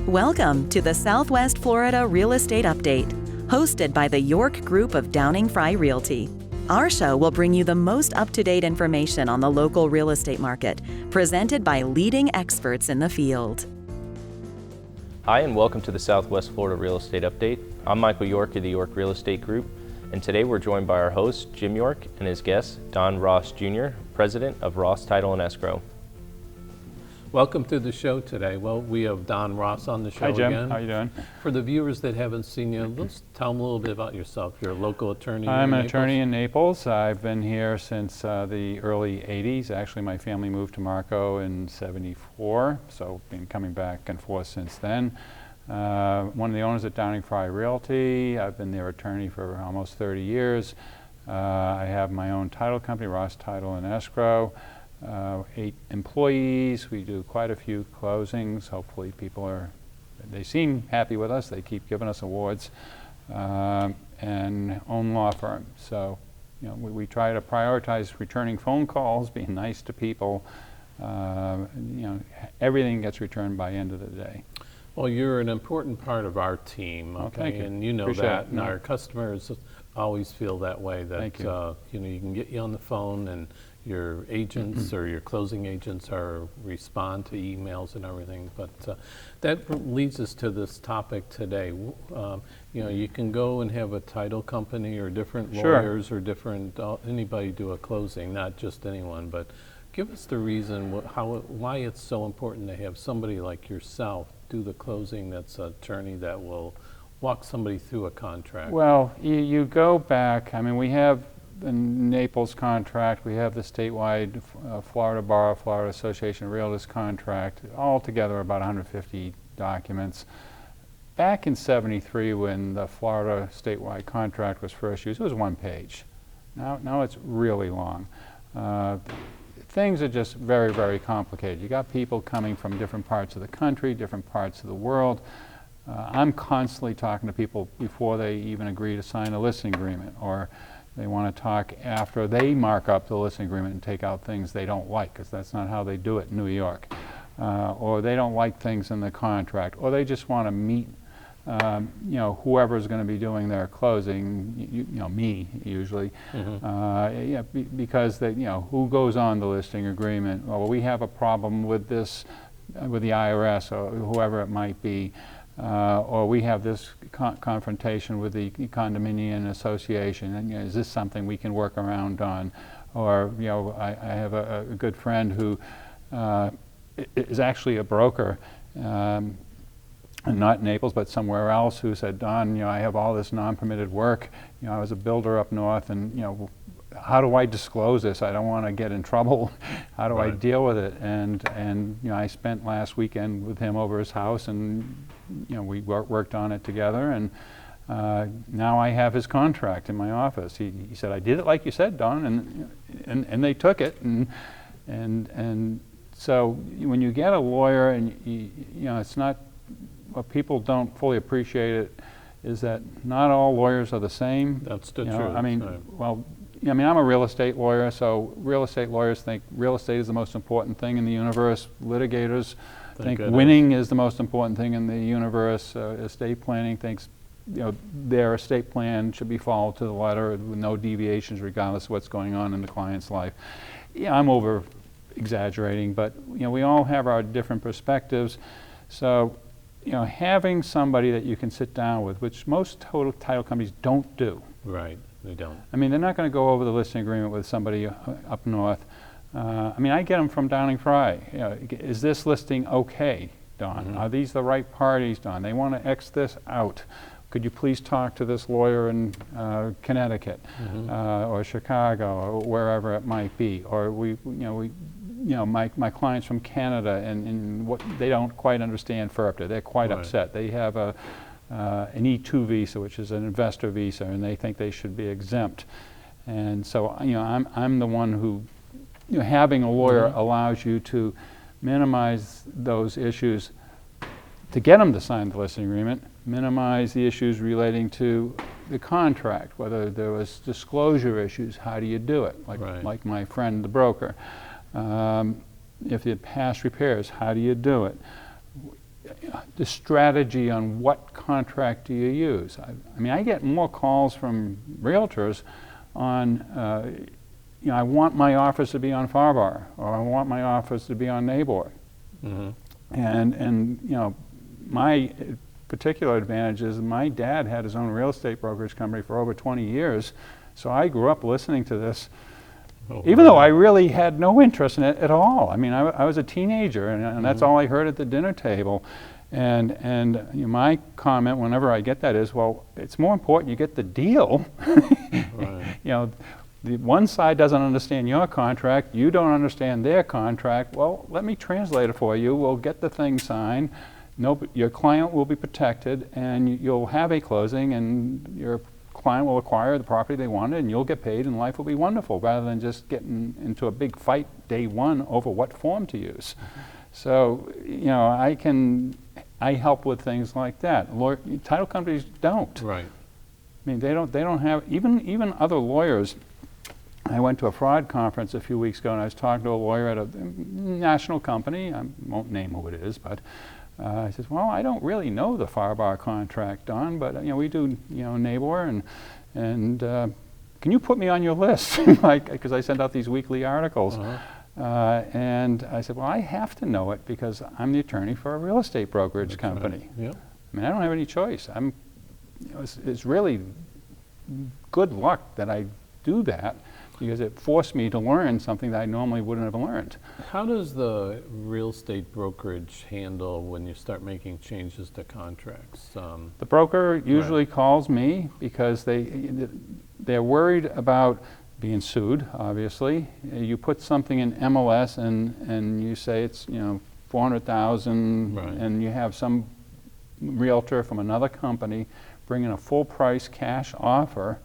Welcome to the Southwest Florida Real Estate Update, hosted by the York Group of Downing-Fry Realty. Our show will bring you the most up-to-date information on the local real estate market, presented by leading experts in the field. Hi, and welcome to the Southwest Florida Real Estate Update. I'm Michael York of the York Real Estate Group, and today we're joined by our host, Jim York, and his guest, Don Ross Jr., President of Ross Title and Escrow. Welcome to the show today. Well, we have Don Ross on the show again. Hi, Jim. How you doing? For the viewers that haven't seen you, let's tell them a little bit about yourself. You're a local attorney I'm in an Naples? attorney in Naples. I've been here since the early 80s. Actually, my family moved to Marco in 74, so been coming back and forth since then. One of the owners at Downing-Fry Realty. I've been their attorney for almost 30 years. I have my own title company, Ross Title and Escrow. 8 employees. We do quite a few closings. Hopefully they seem happy with us. They keep giving us awards. And own law firm. So, we try to prioritize returning phone calls, being nice to people. Everything gets returned by end of the day. Well, you're an important part of our team, okay? Thank you. And you know Appreciate that, it. and our customers always feel that way, that Thank you. you can get you on the phone and your agents or your closing agents respond to emails and everything. But that leads us to this topic today. You can go and have a title company or different lawyers or different anybody do a closing, not just anyone. But give us the reason why it's so important to have somebody like yourself do the closing. That's an attorney that will walk somebody through a contract. Well, you go back. I mean, we have the Naples contract, we have the statewide Florida Bar, Florida Association of Realtors contract, all together about 150 documents. Back in '73, when the Florida statewide contract was first used, it was 1 page. Now it's really long. Things are just very, very complicated. You got people coming from different parts of the country, different parts of the world. I'm constantly talking to people before they even agree to sign a listing agreement, or they want to talk after they mark up the listing agreement and take out things they don't like, because that's not how they do it in New York. Or they don't like things in the contract, or they just want to meet whoever's going to be doing their closing, me usually, because who goes on the listing agreement? Well, we have a problem with this, with the IRS or whoever it might be. Or we have this confrontation with the condominium association, and is this something we can work around on? Or I have a good friend who is actually a broker, and not in Naples but somewhere else, who said, Don, I have all this non-permitted work. I was a builder up north, and how do I disclose this? I don't want to get in trouble. How do I deal with it? And I spent last weekend with him over his house, and we worked on it together, and now I have his contract in my office. He said, I did it like you said, Don, and they took it, and so when you get a lawyer, and it's not, what people don't fully appreciate it is that not all lawyers are the same. That's the truth. I mean, I'm a real estate lawyer, so real estate lawyers think real estate is the most important thing in the universe. Litigators think winning is the most important thing in the universe. Estate planning thinks their estate plan should be followed to the letter with no deviations regardless of what's going on in the client's life. I'm over exaggerating, but we all have our different perspectives. So having somebody that you can sit down with, which most title companies don't do. Right, they don't. I mean, they're not going to go over the listing agreement with somebody up north. I get them from Downing-Fry. Is this listing okay, Don? Are these the right parties, Don? They want to X this out. Could you please talk to this lawyer in Connecticut or Chicago or wherever it might be? Or my clients from Canada, and what they don't quite understand FIRPTA. They're quite upset. They have an E2 visa, which is an investor visa, and they think they should be exempt. And so I'm the one who, having a lawyer allows you to minimize those issues to get them to sign the listing agreement, minimize the issues relating to the contract, whether there was disclosure issues, how do you do it? Like my friend, the broker. If you had past repairs, how do you do it? the strategy on what contract do you use. I mean, I get more calls from realtors on, I want my office to be on Farbar, or I want my office to be on Nabor. Mm-hmm. And my particular advantage is my dad had his own real estate brokerage company for over 20 years, so I grew up listening to this. Even though I really had no interest in it at all. I mean, I was a teenager, and that's all I heard at the dinner table. And my comment whenever I get that is, well, it's more important you get the deal. Right. The one side doesn't understand your contract, you don't understand their contract. Well, let me translate it for you. We'll get the thing signed. Your client will be protected, and you'll have a closing, and your client will acquire the property they wanted, and you'll get paid, and life will be wonderful, rather than just getting into a big fight day one over what form to use. So, I help with things like that. Title companies don't. Right. I mean, they don't have, even other lawyers. I went to a fraud conference a few weeks ago, and I was talking to a lawyer at a national company. I won't name who it is, but I said, well, I don't really know the Farbar contract, Don, but we do, Nabor, and can you put me on your list? Because I send out these weekly articles. And I said, well, I have to know it because I'm the attorney for a real estate brokerage company. Right. Yeah. I mean, I don't have any choice. It's really good luck that I do that, because it forced me to learn something that I normally wouldn't have learned. How does the real estate brokerage handle when you start making changes to contracts? The broker usually calls me because they're worried about being sued, obviously. You put something in MLS and you say it's $400,000, Right. and you have some realtor from another company bring in a full price cash offer.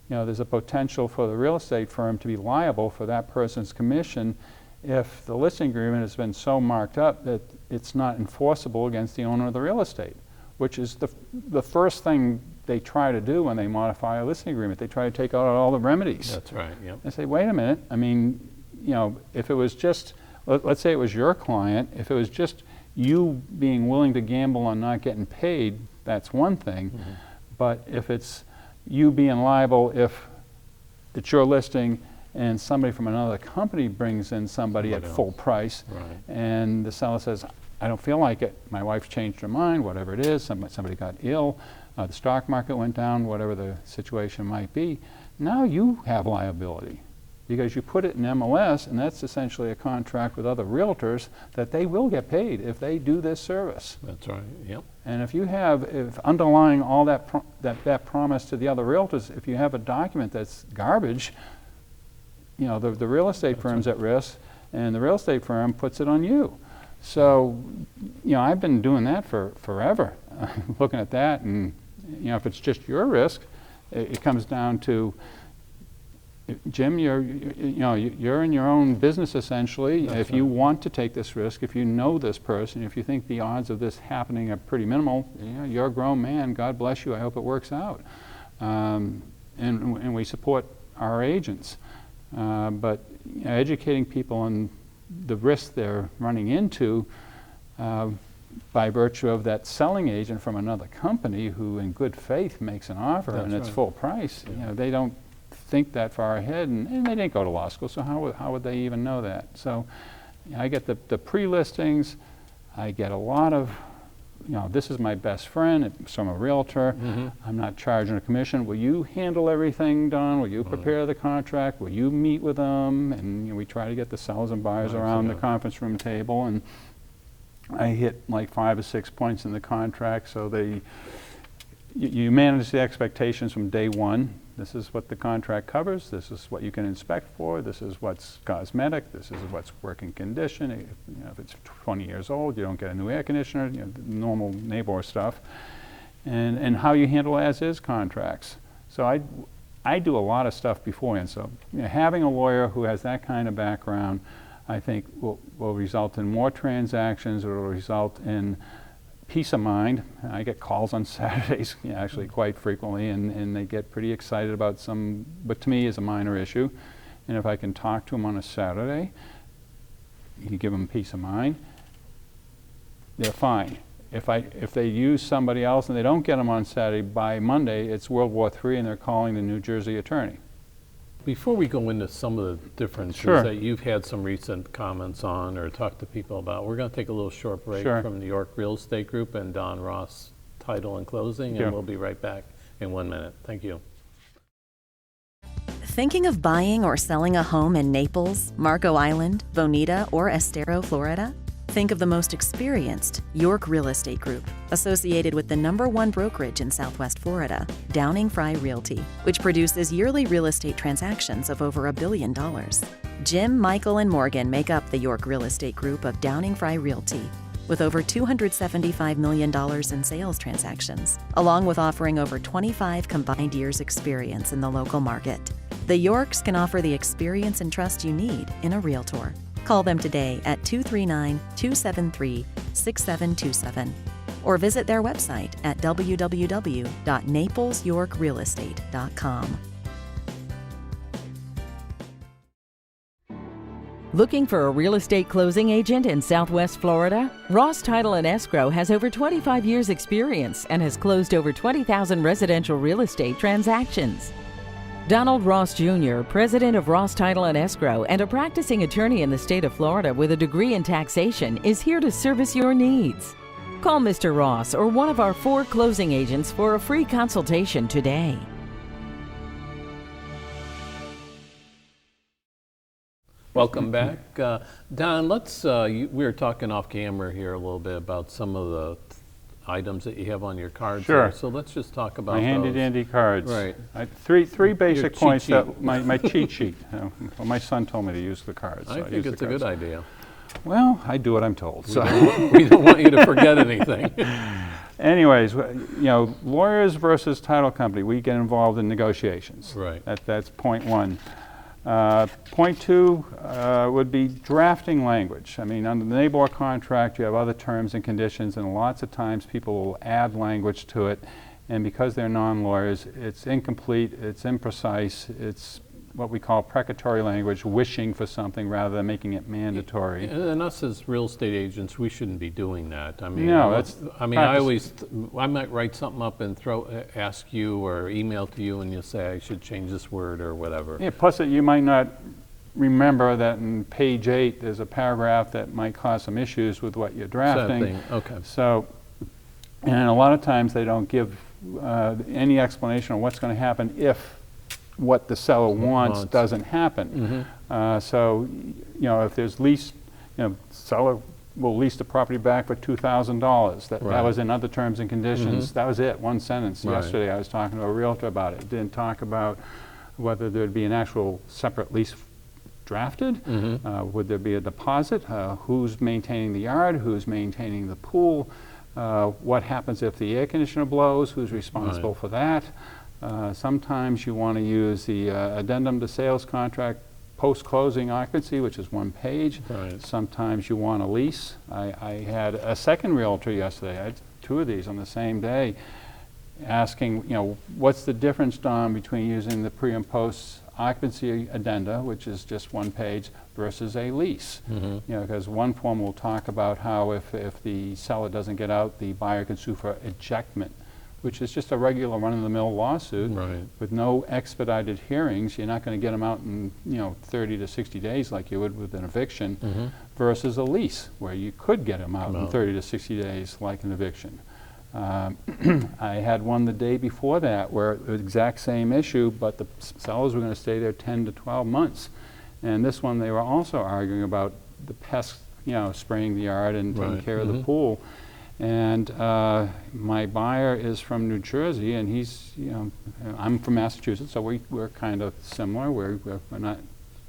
There's a potential for the real estate firm to be liable for that person's commission if the listing agreement has been so marked up that it's not enforceable against the owner of the real estate, which is the first thing they try to do when they modify a listing agreement. They try to take out all the remedies. That's right, yep. They say, wait a minute, I mean, if it was just, let's say it was your client, if it was just you being willing to gamble on not getting paid, that's one thing. Mm-hmm. But if it's you being liable if it's your listing and somebody from another company brings in somebody at full price, Right. and the seller says, I don't feel like it, my wife's changed her mind, whatever it is, somebody got ill, the stock market went down, whatever the situation might be, now you have liability because you put it in MLS, and that's essentially a contract with other realtors that they will get paid if they do this service. That's right, yep. And if underlying all that promise to the other realtors, if you have a document that's garbage, the real estate firm's at risk, and the real estate firm puts it on you. So, I've been doing that for forever, looking at that, and if it's just your risk, it comes down to, Jim, you're in your own business essentially. That's if you want to take this risk, if you know this person, if you think the odds of this happening are pretty minimal, you're a grown man. God bless you. I hope it works out. And we support our agents, but educating people on the risk they're running into by virtue of that selling agent from another company who, in good faith, makes an offer and it's full price. Yeah. They don't think that far ahead, and they didn't go to law school, so how would they even know that? So I get the pre-listings, I get a lot of, this is my best friend, so I'm a realtor, I'm not charging a commission, will you handle everything, Don? Will you prepare the contract? Will you meet with them? And we try to get the sellers and buyers around the conference room table, and I hit like 5 or 6 points in the contract, so you manage the expectations from day one. This is what the contract covers, this is what you can inspect for, this is what's cosmetic, this is what's working condition. If it's 20 years old, you don't get a new air conditioner, the normal Nabor stuff. And how you handle as-is contracts. So I do a lot of stuff beforehand. So having a lawyer who has that kind of background, I think will result in more transactions, or will result in peace of mind. I get calls on Saturdays, actually quite frequently, and they get pretty excited about what to me is a minor issue. And if I can talk to them on a Saturday, you give them peace of mind, they're fine. if they use somebody else and they don't get them on Saturday, by Monday it's World War III and they're calling the New Jersey attorney. Before we go into some of the differences Sure. that you've had some recent comments on or talked to people about, we're going to take a little short break Sure. from New York Real Estate Group and Don Ross, Title and Closing, and Yeah. we'll be right back in 1 minute. Thank you. Thinking of buying or selling a home in Naples, Marco Island, Bonita, or Estero, Florida? Think of the most experienced York Real Estate Group, associated with the #1 brokerage in Southwest Florida, Downing Fry Realty, which produces yearly real estate transactions of over $1 billion. Jim, Michael, and Morgan make up the York Real Estate Group of Downing Fry Realty, with over $275 million in sales transactions, along with offering over 25 combined years' experience in the local market. The Yorks can offer the experience and trust you need in a realtor. Call them today at 239-273-6727 or visit their website at www.naplesyorkrealestate.com. Looking for a real estate closing agent in Southwest Florida? Ross Title and Escrow has over 25 years experience and has closed over 20,000 residential real estate transactions. Donald Ross Jr., president of Ross Title and Escrow and a practicing attorney in the state of Florida with a degree in taxation, is here to service your needs. Call Mr. Ross or one of our 4 closing agents for a free consultation today. Welcome back. Don, we were talking off camera here a little bit about some of the items that you have on your cards. Sure. Here. So let's just talk about My handy those. dandy cards. Right. Three basic cheat points sheet. that my cheat sheet. Well, my son told me to use the cards. So I use think the it's a cards. good idea. Well, I do what I'm told. So. We don't want you to forget anything. Anyways, lawyers versus title company, we get involved in negotiations. Right. That's point 1. Point 2 would be drafting language. I mean, under the NABOR contract, you have other terms and conditions, and lots of times people will add language to it, and because they're non-lawyers, it's incomplete, it's imprecise, it's what we call precatory language, wishing for something rather than making it mandatory. And us as real estate agents, we shouldn't be doing that. I mean, No, that's I might write something up and ask you or email to you, and you'll say I should change this word or whatever. Yeah, plus you might not remember that in page 8 there's a paragraph that might cause some issues with what you're drafting. Okay. So, and a lot of times they don't give any explanation of what's going to happen if what the seller wants doesn't happen. So, if there's lease, seller will lease the property back for $2,000. That was in other terms and conditions. That was it, one sentence. Yesterday I was talking to a realtor about it. It didn't talk about whether there'd be an actual separate lease drafted. Would there be a deposit? Who's maintaining the yard? Who's maintaining the pool? What happens if the air conditioner blows? Who's responsible for that? Sometimes you want to use the addendum to sales contract post-closing occupancy, which is 1 page. Sometimes you want a lease. I had a second realtor yesterday. I had 2 of these on the same day, asking, what's the difference, Don, between using the pre and post occupancy addenda, which is just 1 page, versus a lease. Because one form will talk about how if the seller doesn't get out, the buyer can sue for ejectment, which is just a regular run-of-the-mill lawsuit with no expedited hearings. You're not going to get them out in 30 to 60 days like you would with an eviction, versus a lease where you could get them out in 30 to 60 days like an eviction. I had one the day before that where the exact same issue, but the sellers were going to stay there 10 to 12 months. And this one they were also arguing about the pests, spraying the yard and taking care of the pool. And my buyer is from New Jersey, and he's, I'm from Massachusetts, so we're kind of similar. We're not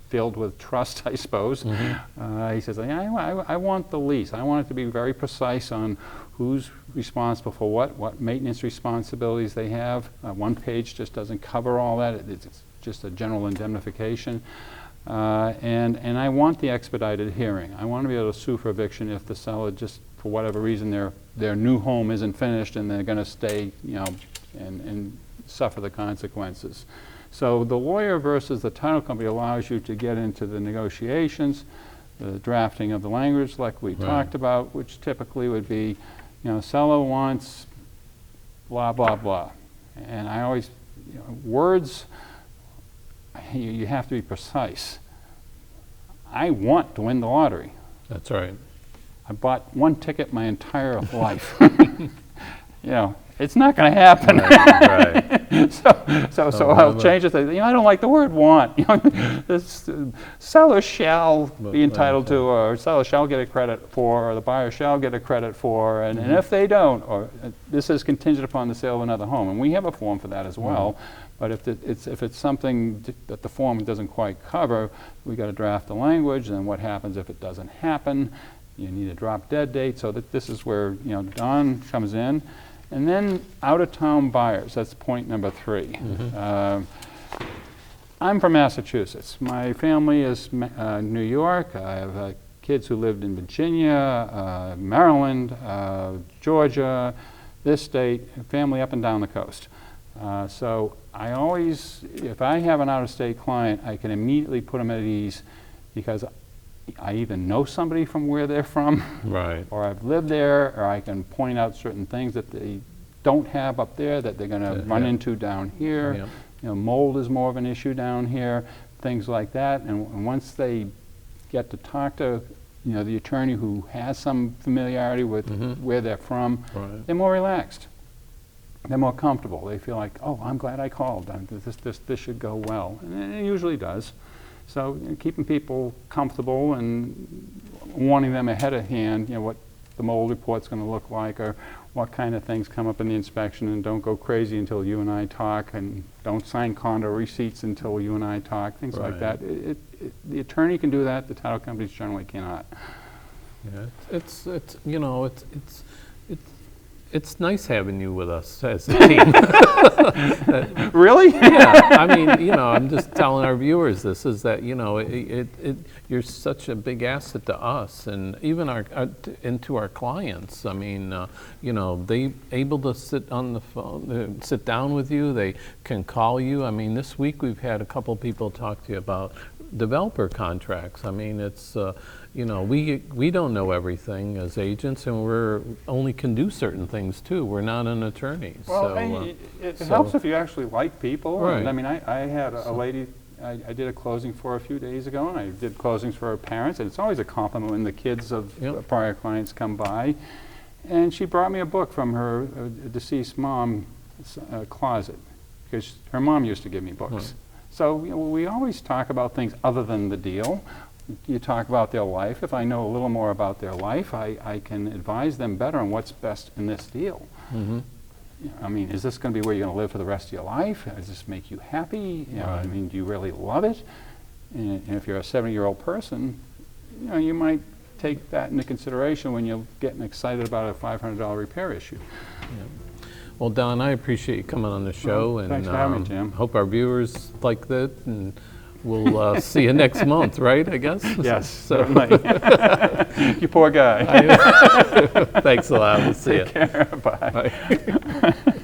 filled with trust, I suppose. He says, I want the lease. I want it to be very precise on who's responsible for what maintenance responsibilities they have. 1 page just doesn't cover all that. It's just a general indemnification. And I want the expedited hearing. I want to be able to sue for eviction if the seller just, for whatever reason, their new home isn't finished and they're going to stay, and suffer the consequences. So the lawyer versus the title company allows you to get into the negotiations, the drafting of the language like we talked about, which typically would be, seller wants blah, blah, blah. And I always, words, you have to be precise. I want to win the lottery. That's right. I bought one ticket my entire life. It's not going to happen. Right. So I'll change it. I don't like the word want. This seller shall be entitled to, or seller shall get a credit for, or the buyer shall get a credit for, and if they don't, or this is contingent upon the sale of another home, and we have a form for that as well. But if it's something that the form doesn't quite cover, we got to draft the language. And what happens if it doesn't happen? You need a drop dead date. So that this is where Don comes in. And then out-of-town buyers, that's point number 3. I'm from Massachusetts. My family is New York. I have kids who lived in Virginia, Maryland, Georgia, this state, family up and down the coast. So I always, if I have an out-of-state client, I can immediately put them at ease because I either know somebody from where they're from, Right. or I've lived there, or I can point out certain things that they don't have up there that they're going to run into down here. Yeah. Mold is more of an issue down here, things like that. And once they get to talk to the attorney who has some familiarity with where they're from, Right. they're more relaxed. They're more comfortable. They feel like, oh, I'm glad I called. This should go well, and it usually does. So keeping people comfortable and warning them ahead of hand, what the mold report's going to look like, or what kind of things come up in the inspection, and don't go crazy until you and I talk, and don't sign condo receipts until you and I talk, things like that. The attorney can do that. The title companies generally cannot. Yeah, it's nice having you with us as a team. Really? Yeah, I mean, I'm just telling our viewers this is that, you're such a big asset to us and even and to our clients. I mean, they able to sit on the phone, sit down with you. They can call you. I mean, this week we've had a couple people talk to you about developer contracts. I mean, it's we don't know everything as agents, and we're only can do certain things too. We're not an attorney. Well, so, it helps if you actually like people. Right. And, I mean, I had a lady. I did a closing for a few days ago, and I did closings for her parents, and it's always a compliment when the kids of prior clients come by. And she brought me a book from her deceased mom's closet, because her mom used to give me books. Right. So we always talk about things other than the deal. You talk about their life. If I know a little more about their life, I can advise them better on what's best in this deal. I mean, is this going to be where you're going to live for the rest of your life? Does this make you happy? I mean, do you really love it? And if you're a 70-year-old person, you might take that into consideration when you're getting excited about a $500 repair issue. Yeah. Well, Don, I appreciate you coming on the show, Well, and thanks for having me, Jim. Hope our viewers like that, and we'll see you next month, right? I guess. Yes, So, certainly. You poor guy. thanks a lot. We'll see you. Take care. Bye. Bye.